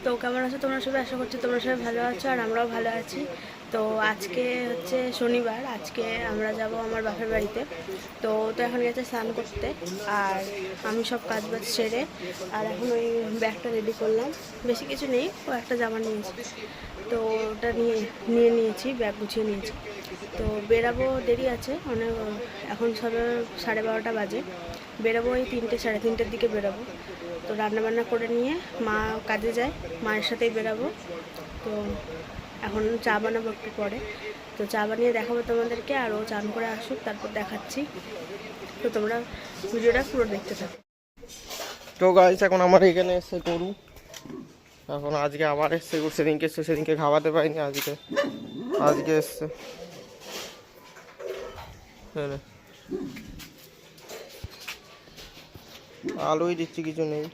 তো কেমন আছো তোমরা সবাই? আশা করছি তোমরা সবাই ভালো আছো আর আমরাও ভালো আছি। তো আজকে হচ্ছে শনিবার, আজকে আমরা যাব আমার বাপের বাড়িতে। তো এখন গেছে স্নান করতে, আর আমি সব কাজ বাজ সেরে আর এখন ওই ব্যাগটা রেডি করলাম। বেশি কিছু নেই, ও একটা জামা নিয়েছি, তো ওটা নিয়েছি, ব্যাগ গুছিয়ে নিয়েছি। তো বেরাবো, দেরি আছে অনেক, এখন সবে 12:30 বাজে। বেরোবো ওই 3টে সাড়ে 3টের দিকে বেরোবো। তো রান্নাবান্না করে নিয়ে মা কাজে যায়, মায়ের সাথেই বেরাবো। তো এখন চা বানাবো একটু পরে, তো চা বানিয়ে দেখাবো তোমাদেরকে, আর ও চান করে আসুক তারপর দেখাচ্ছি। তো তোমরা ভিডিওটা পুরো দেখতে থাকো। তো গাইস এখন আমার এখানে এসে গরু, এখন আজকে আবার এসছে, সেদিনকে এসছে, সেদিনকে খাওয়াতে পারিনি, আজকে এসছে। আলুই দিচ্ছি, কিছু নেই।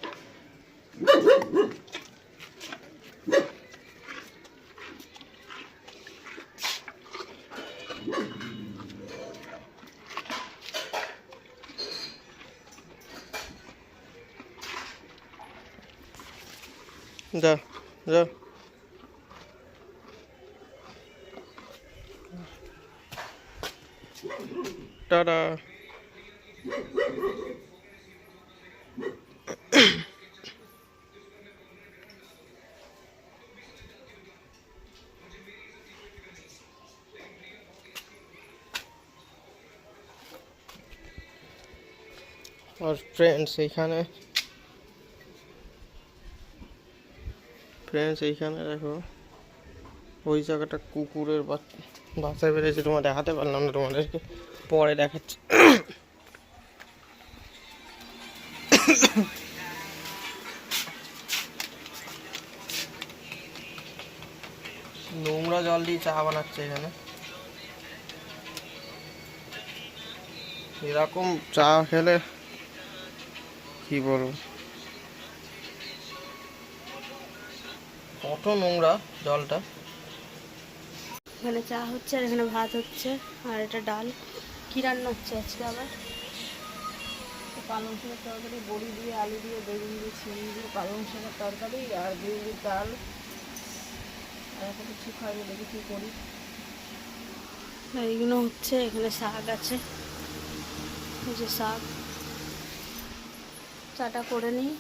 যা যা টাটা। আর ফ্রেন্ডস এইখানে দেখো, ওই জায়গাটা কুকুরের বাচ্চা বেড়েছে, তোমার দেখাতে পারলাম না, তোমাদেরকে পরে দেখাচ্ছি। নোংরা জল দিয়ে চা বানাচ্ছে এখানে। এরকম চা খেলে কি বলবো, কত নোংরা জলটা। এখানে চা হচ্ছে আর এখানে ভাত হচ্ছে, আর এটা ডাল। কী রান্না হচ্ছে আজকে আবার? পালং শাকের তরকারি, বড়ি দিয়ে, আলু দিয়ে, বেগুন দিয়ে, শিম দিয়ে পালং শাকের তরকারি আর বিউলির ডাল। আর এত কিছু খাইয়ে দেখি কী করি। এইগুলো হচ্ছে, এখানে শাক আছে, এই যে শাক। চাটা করে নিই,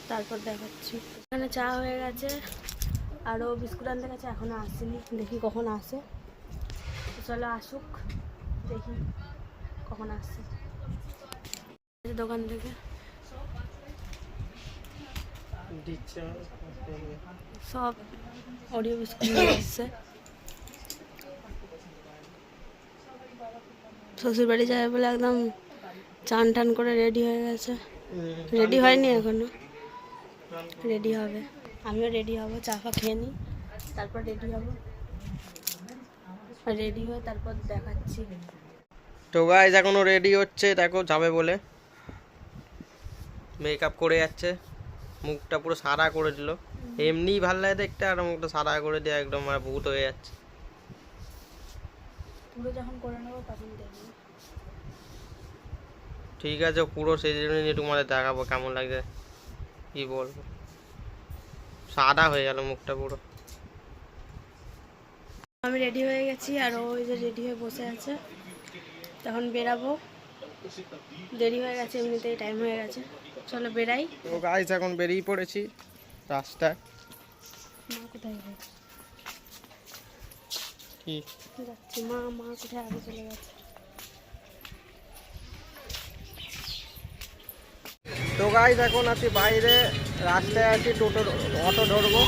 তারপর দেখাচ্ছি। এখানে চা হয়ে গেছে, আরও বিস্কুট আনতে গেছে, এখনও আসেনি, দেখি কখন আসে। চলো আসুক, দেখি কখন আসছে দোকান থেকে। সব অরিও বিস্কুট নিয়ে এসছে। শ্বশুর বাড়ি যাবে বলে একদম চান টান করে রেডি হয়ে গেছে। রেডি হয়নি এখনো, রেডি হবে। আমিও রেডি হব, চা ফা খেয়ে নিই, তারপর রেডি হব। রেডি হয়ে তারপর দেখাচ্ছি। তো গাইস এখনো রেডি হচ্ছে, দেখো যাবে বলে মেকআপ করে যাচ্ছে, মুখটা পুরো সাদা করে দিল। এমনিই ভাল লাগে দেখতে, আর মুখটা সাদা করে দিয়ে একদম আর ভূত হয়ে যাচ্ছে। পুরো যখন করে নেবো তখন দেখবো। ঠিক আছে, পুরো সেই জন্য তোমাদের দেখাবো কেমন লাগছে, কি বলবো, সাদা হয়ে গেল মুখটা পুরো। আমি রেডি হয়ে গেছি, আর ওই যে রেডি হয়ে বসে আছে। তখন বেরাবো, দেরি হয়ে গেছে, এমনিতেই টাইম হয়ে গেছে। চলো বেরাই। তো গাইস এখন বেরিয়ে পড়েছি রাস্তায়। মা কোথায় গেছে? কি যাচ্ছি, মা কোথায় আগে চলে গেছে। তো গাইস এখন আছি বাইরে, রাস্তায় আছি, অটো ধরবো।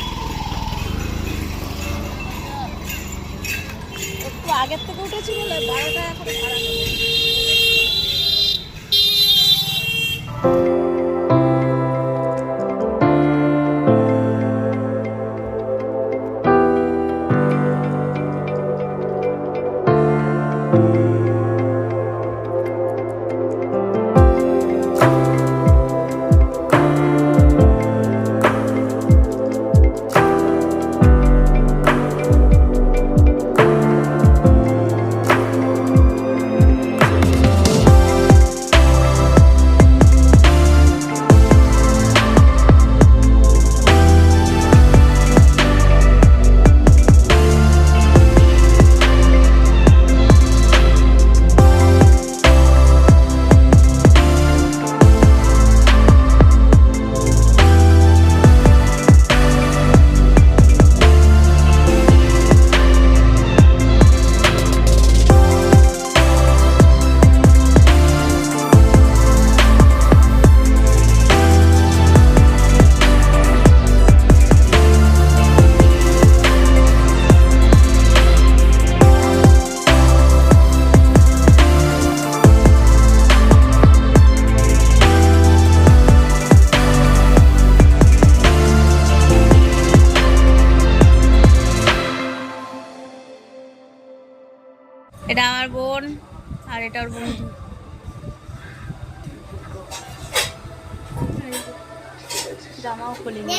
একটু আগের থেকে উঠেছি বলে 12টা এখন ভাড়া নেবে। বোন আর এটা ওর বন্ধু। জামাও খুলিনি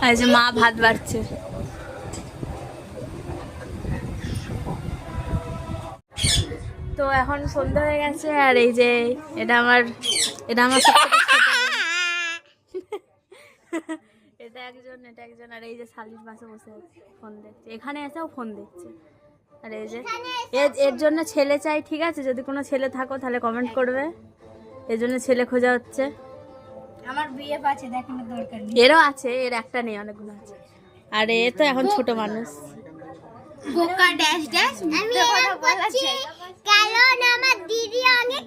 এই যে মা ভাত বাড়ছে। তো এখন সন্ধ্যা হয়ে গেছে আর এই যে এটা আমার সবথেকে ছোট বোন। এটা একজন আর এই যে শালির পাশে বসে আছে ফোন দেখছে, এখানে এসেও ফোন দেখছে। আর এই যে এর জন্য ছেলে চাই, ঠিক আছে? যদি কোনো ছেলে থাকো তাহলে কমেন্ট করবে, এর জন্য ছেলে খোঁজা হচ্ছে। আমার বিয়ে আছে দেখানোর দরকার নেই। এরও আছে, এর একটা নেই, অনেকগুলো আছে। আর এ তো এখন ছোট মানুষ। বোকা ড্যাশ ড্যাশ আমি কথা বলছি কারণ আমার দিদি অনেক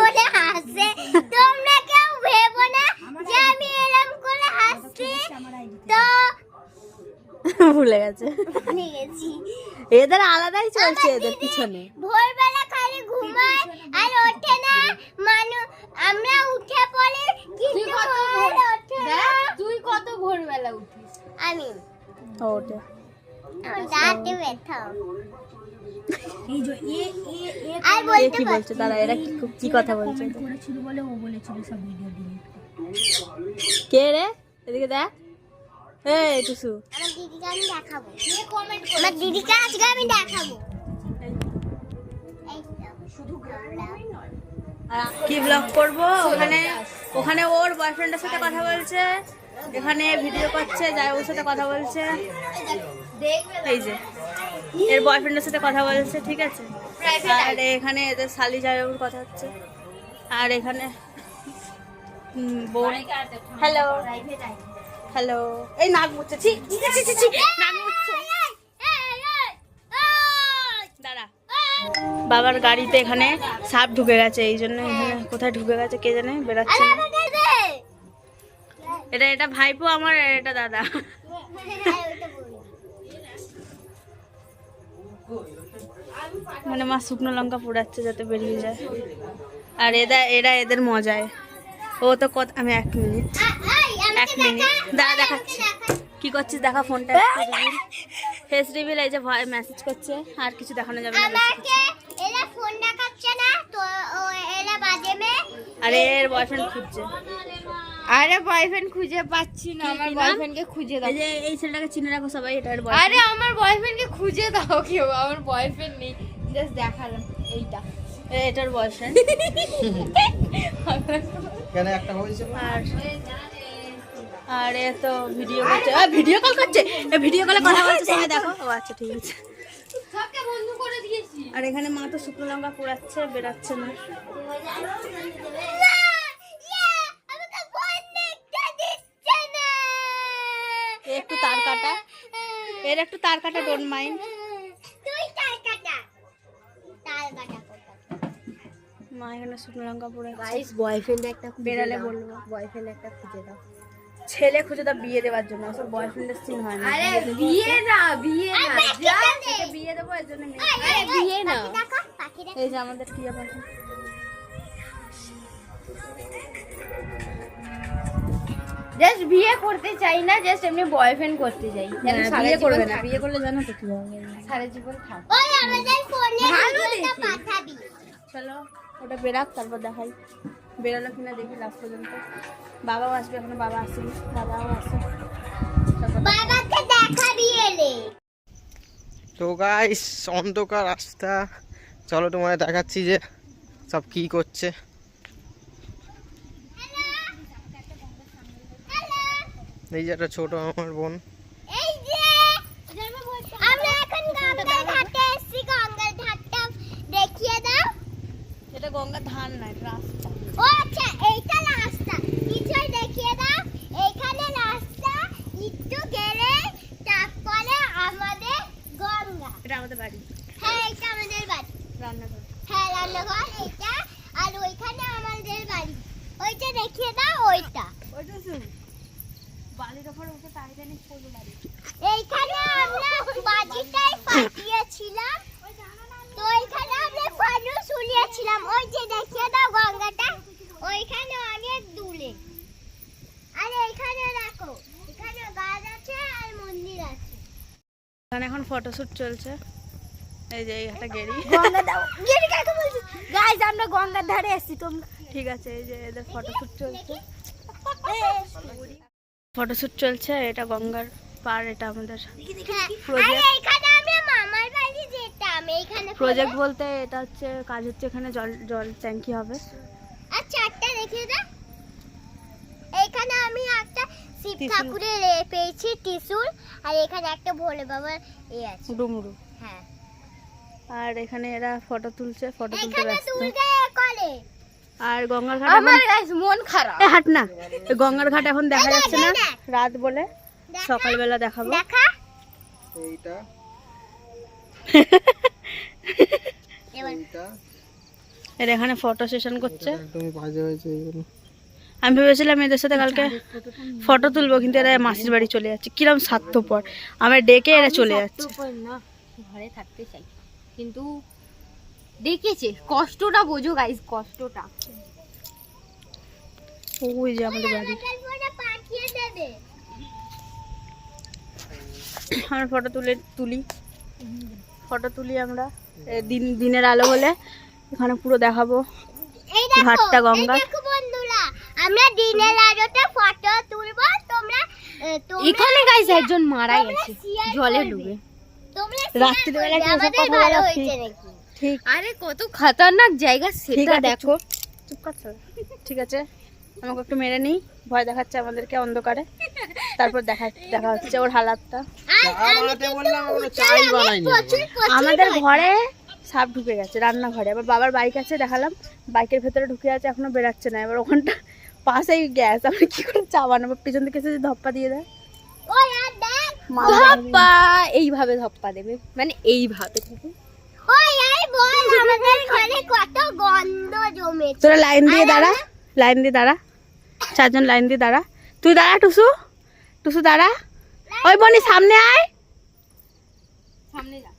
করে হাসে। তোমরা কেউ ভেবো না যে আমি এরকম করে হাসছি। তো ভুলে গেছে, ভুলে গেছি। এদের আলাদাই চলছে এদের পিছনে। ভোরবেলা খালি ঘুমায় আর ওঠে না মানুষ, আমরা উঠে পড়ে কিন্তু ওঠে না। তুই কত ভোরবেলা উঠিস? আমি ওটা আমার দাঁতে ব্যথা। এই যে আর এ বলতে কি বলছে? দাঁড়া, এরা কি কথা বলছে? করেছিল বলে ও বলেছিল সব ভিডিও ডিলিট কে রে? এদিকে দেখ। এই টুসু, আমার দিদিকে আমি দেখাবো। কে কমেন্ট করে? আমার দিদিকে আজকে আমি দেখাবো। এই তো শুধু কি ব্লগ করব? ওখানে ওর বয়ফ্রেন্ডের সাথে কথা বলছে, এখানে ভিডিও করছে, যাই ওর সাথে কথা বলছে। এই যে এর বয়ফ্রেন্ডের সাথে কথা বলছে, ঠিক আছে? আর এখানে এদের শালি জায়গার কথা হচ্ছে। আর এখানে বোন। হ্যালো হ্যালো, এই নাক মুছছে, ছি নাক মুছছে। দাঁড়া, বাবার গাড়িতে এখানে সাপ ঢুকে গেছে, এই জন্য এখানে কোথায় ঢুকে গেছে কে জানে, বেরাচ্ছে না। এটা ভাইপো আমার, এটা দাদা। মানে মা শুকনো লঙ্কা পোড়াচ্ছে যাতে বেরিয়ে যায়। আর এরা এদের মজায়। ও তো কত, আমি 1 মিনিট দাঁড়া দেখাচ্ছি। কি করছিস দেখা ফোনটা, ফেস রিভিল। এই যে মেসেজ করছে, আর কিছু দেখানো যাবে না। এরা ফোন দেখাচ্ছে না তো এরা বাজে মে। আর এর বয়ফ্রেন্ড খুঁজছে। আরে বয়ফ্রেন্ড খুঁজে পাচ্ছি না, আমার বয়ফ্রেন্ডকে খুঁজে দাও। এই যে এই ছেলেটাকে চিনে রাখো সবাই, এটা এর আরে বয়ফ্রেন্ড। আমার বয়ফ্রেন্ডকে খুঁজে দাও কেউ, আমার বয়ফ্রেন্ড নেই, জাস্ট দেখালাম এইটা। এটার বয়ফ্রেন্ড। কেন একটা হয়েছে? আর এ তো ভিডিও করছে, ভিডিও কল করছে, ভিডিও কলে কথা বলছে, সবাই দেখো। ও আচ্ছা ঠিক আছে। সবকে বন্ধ করে দিয়েছি। আর এখানে মা তো শুকনো লঙ্কা পোড়াচ্ছে, বেরাচ্ছে না। একটু তার কাটা, এর একটু তার কাটা, ডোন্ট মাইন্ড। মা এখানে শুকনো লঙ্কা পোড়াচ্ছে। বয়ফ্রেন্ড একটা বেরালে বলবো, বয়ফ্রেন্ড একটা খুঁজে দাও। ছেলে খুঁজে দাও বিয়ে দেওয়ার জন্য। ওসব বয়ফ্রেন্ডের সিন হয় না। আরে বিয়ে না, বিয়ে না, যা একে বিয়ে দেবো, এর জন্য আরে বিয়ে না। এই যে আমাদের টিয়া পাখি। জাস্ট বিয়ে করতে চাই না, জাস্ট এমনি বয়ফ্রেন্ড করতে চাই। বিয়ে করবে না, বিয়ে করলে জানো তো কি হবে। সারা জীবন থাক। ওই আমাদের ফোনে ভালো ভিডিওটা দেখি। পাঠাবি। চলো ওটা বেরাক, তারপর দেখাই বেরালো কিনা দেখি লাস্ট পর্যন্ত। বাবাও আসবে, এখনো বাবা আসেনি, বাবাও আসে। তারপর বাবাকে দেখাবি এলে। তো গাইস, অন্ধকার রাস্তা, চলো তোমাদের দেখাচ্ছি যে সব কি করছে। এই যে একটা ছোট আমার বোন। এই যে আমরা এখন গঙ্গার ঘাটে এসেছি, গঙ্গার ঘাটটা দেখিয়ে দাও। এটা গঙ্গা ধান না, এটা রাস্তা। ও আচ্ছা, এইটা রাস্তা, নিচে দেখিয়ে দাও। এইখানে রাস্তা, একটু গেলে তারপরে আমাদের গঙ্গা। এটা আমাদের বাড়ি, হ্যাঁ এটা আমাদের বাড়ি। রান্নাঘর। হ্যাঁ রান্নাঘর এটা, আর ওইখানে আমাদের বাড়ি। ওইটা দেখিয়ে দাও, ওইটা। ওইটা বালির ওপর উঠে টাইটানিক পড়লো বাড়ি। এইখানে আমরা বাজিটাই ফাটিয়েছিলাম। তো এখানে আমরা ফানুস উড়িয়েছিলাম, ওই যে দেখিয়ে দাও গঙ্গাটা, ওইখানে অনেক দূরে। আর এখানে দেখো, এখানে গাছ আছে আর মন্দির আছে। এখানে এখন ফটোশুট চলছে। এই যে একটা গেড়ি, গঙ্গা দাও, গেড়ি কাকে বলছিস? গাইস আমরা গঙ্গার ধারে এসেছি, তোমরা ঠিক আছে। এই যে এদের ফটোশুট চলছে, ফটোশুট চলছে। এটা গঙ্গার পার, এটা আমাদের আরে এখানে আমরা মামার বাড়ি যেতাম, এইখানে প্রজেক্ট বলতে এটা হচ্ছে কাজ হচ্ছে, এখানে জল জল ট্যাঙ্কি হবে। আর চারটা দেখিয়ে দাও। এখানে আমি একটা শিব ত্রিশূল। ঠাকুরের পেয়েছি ত্রিশূল, আর এখানে একটা ভোলে বাবার আছে। ডুমরু। হ্যাঁ, আর এখানে এরা ফটো তুলছে, ফটো তুলতে এখানে ব্যস্ত। দুর্গা করে। আর গঙ্গার ঘাট আমার গাইস মন খারাপ। এ হাট না, এই গঙ্গার ঘাট এখন দেখা যাচ্ছে না, দেখ। রাত বলে দেখা। সকালবেলা দেখাবো। দেখা এইটা এবার এইটা এর এখানে ফটো সেশন করছে। একদমই বাজে হয়েছে এইগুলো। আমি ভেবেছিলাম এদের সাথে কালকে ফটো তুলবো, কিন্তু এরা মাসির বাড়ি চলে যাচ্ছে। কিরম স্বার্থপর, আমার ডেকে এরা চলে যাচ্ছে। না, ঘরে থাকতে চাই, কিন্তু ডেকেছে। কষ্টটা বোঝো গাইস, কষ্টটা। ওই যে আমাদের বাড়ি। তারপরে পাঠিয়ে দেবে। আমরা ফটো তুলি ফটো তুলি আমরা। দিনের আলো হলে এখানে পুরো দেখাবো এই দেখো, ঘাটটা গঙ্গা। এই দেখো বন্ধুরা, আমরা দিনের আলোতে ফটো তুলবো। তোমরা এখানে গাইস একজন মারা গেছে share জলে করবে। ডুবে। তোমরা রাত্রিবেলা কি এসব আমাদের কথা ভালো বলা হয়েছে ঠিক? নাকি? ঠিক আরে কত খতরনাক জায়গা ঠিক সেটা আছে, দেখো। চুপ কর শালা। ঠিক আছে, আমাকে একটু মেরে নিই, ভয় দেখাচ্ছে আমাদেরকে অন্ধকারে। তারপর দেখা হচ্ছে ওর হালাতটা। চা বানাতে বললাম, এখনো চাই বানাইনি। আমাদের ঘরে সাপ ঢুকে গেছে, রান্নাঘরে। আবার বাবার বাইক আছে, দেখালাম, বাইকের ভেতরে ঢুকে আছে, এখনো বেরাচ্ছে না। এবার ওখানটা পাশেই গ্যাস, আমরা কি করে চা বানাবো? পিছন থেকে এসে যদি ধপ্পা দিয়ে দেয়, ওই আর দেখ, ধপ্পা এইভাবে ধপ্পা দেবে, মানে এইভাবে। ওই এই বল, আমাদের ঘরে কত গন্ধ জমেছে। তোরা লাইন দিয়ে দাঁড়া, লাইন দিয়ে দাঁড়া, চারজন লাইন দিয়ে দাঁড়া। তুই দাঁড়া, টুসু, টুসু দাঁড়া। ওই বনি সামনে আয়। সামনে যা।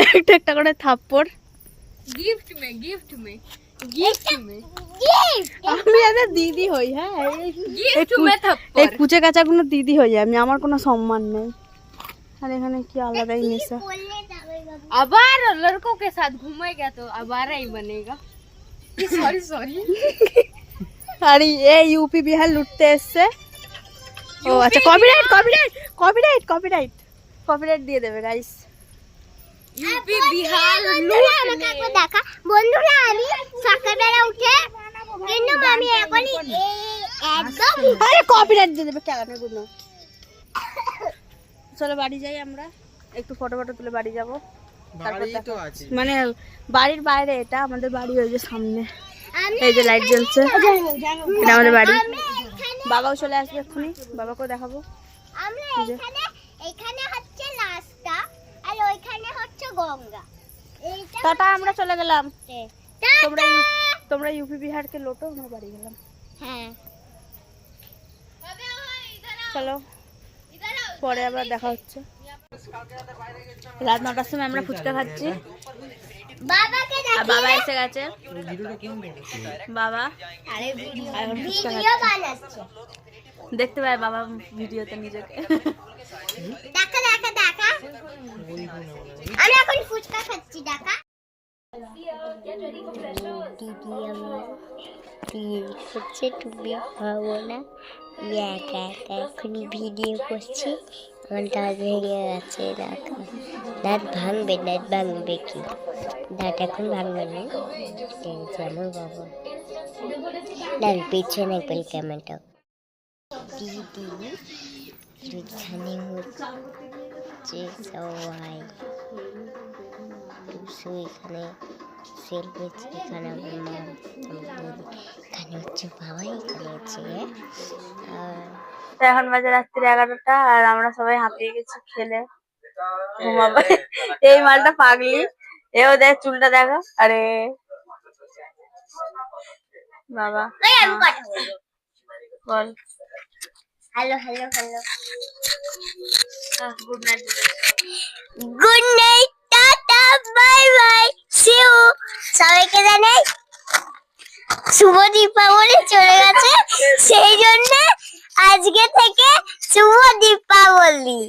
এই একটা একটা করে থাপ্পড়। গিফট মে গিফট মে gift। আমি এদের দিদি হই। হ্যাঁ, গিফট মে এই থাপ্পড়। কুচে কাচা কোনো দিদি হই আমি, আমার কোনো সম্মান নেই। আর এখানে কি আলাদাই নেশা। বললে যাবে বাবু। আবার लड़कों के साथ घूमेगा तो आवारा ही बनेगा। सॉरी আর এই ইউপি বিহার লুটতে এসছে। ও আচ্ছা, copyright copyright copyright copyright copyright দিয়ে দেবে গাইস। यूपी बिहार বন্ধুরা আমাকে একবার দেখা। বন্ধুরা আমি সকালবেলা উঠে কিন্তু আমি এখনই একদম আরে কপিরাইট দিয়ে দেবে কেলানের গুলো। চলো বাড়ি যাই আমরা, একটু ফটো তুলে বাড়ি যাব। বাড়ি তো আছে। মানে বাড়ির বাইরে, এটা আমাদের বাড়ি ওই যে সামনে। আমি এই যে লাইট জ্বলছে, এটা আমাদের বাড়ি। এখানে বাবাও চলে আসবে এক্ষুনি, বাবাকেও দেখাবো। আমরা এখানে হচ্ছে রাস্তা, আর ওইখানে হচ্ছে গঙ্গা। এইটা টাটা, আমরা চলে গেলাম। তোমরা টাটা। তোমরা ইউপি বিহারকে লোটো, আমরা বাড়ি গেলাম। হ্যাঁ, চলো, পরে আবার দেখা হচ্ছে। রাত 9টার সময় আমরা ফুচকা খাচ্ছি, বাবাকে আর দেখি। বাবা এসে গেছে। বাবা আরে এখন ফুচকা ভিডিও খাচ্ছে, বানাচ্ছে। দেখতে পায় বাবা ভিডিওতে নিজেকে। দেখা দেখা দেখা, আমি এখন ফুচকা খাচ্ছি। দেখা হচ্ছে তুমি ভাবো না, আমি একা একা এখনই ভিডিও করছি। আমার দাঁত ভেঙে গেছে। দেখা, দাঁত ভাঙবে কি? দাঁত এখন ভাঙবে না, আমার বাবা। দাঁড় পিছনে একবার ক্যামেরাটা। দিদি এখানে হচ্ছে সবাই, এখানে সেলফি, এখানে আমার মা, এখানে হচ্ছে বাবা, এখানে হচ্ছে তো এখন বাজে রাত্রি 11টা, আর আমরা সবাই হাঁপিয়ে গেছি খেলে, ঘুমাবো। এই মালটা পাগলি, এও দেখ চুলটা দেখো। আরে বাবা, বল। Hello hello hello good night. Good night, tata, bye bye, see you. সবাইকে জানাই শুভ দীপাবলি চলে গেছে, সেই জন্য আজকে থেকে শুভ দীপাবলি।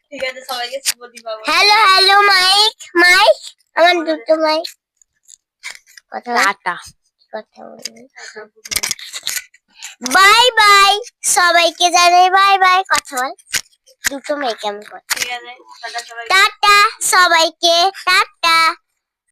ঠিক আছে, সবাইকে শুভ Deepavali. Hello hello mike mike, আমার দুটো মাইক। কথা কথা বলি। বাই বাই, সবাইকে জানাই বাই বাই। কথা বল, দুটো মাইক আমি কথা। ঠিক আছে, টাটা সবাই। টাটা সবাইকে, টাটা।